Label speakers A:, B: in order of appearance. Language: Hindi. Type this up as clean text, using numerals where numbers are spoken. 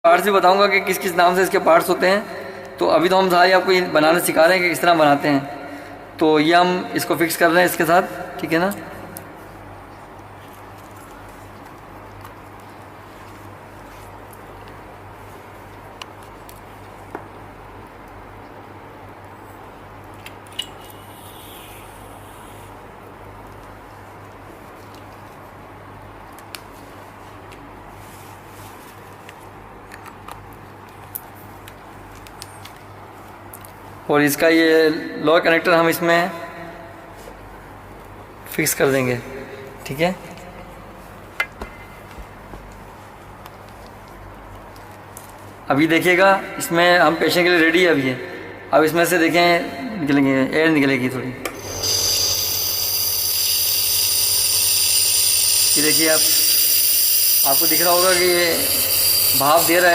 A: पार्ट्स भी बताऊंगा कि किस किस नाम से इसके पार्ट्स होते हैं। तो अभी तो हम सारे आपको ये बनाना सिखा रहे हैं कि किस तरह बनाते हैं। तो ये हम इसको फिक्स कर रहे हैं इसके साथ, ठीक है ना। और इसका ये लोअर कनेक्टर हम इसमें फिक्स कर देंगे, ठीक है। अभी देखिएगा इसमें हम पेशेंट के लिए रेडी है अभी ये। अब इसमें से देखें निकलेंगे, एयर निकलेगी थोड़ी। ये देखिए आप, आपको दिख रहा होगा कि ये भाप दे रहा है।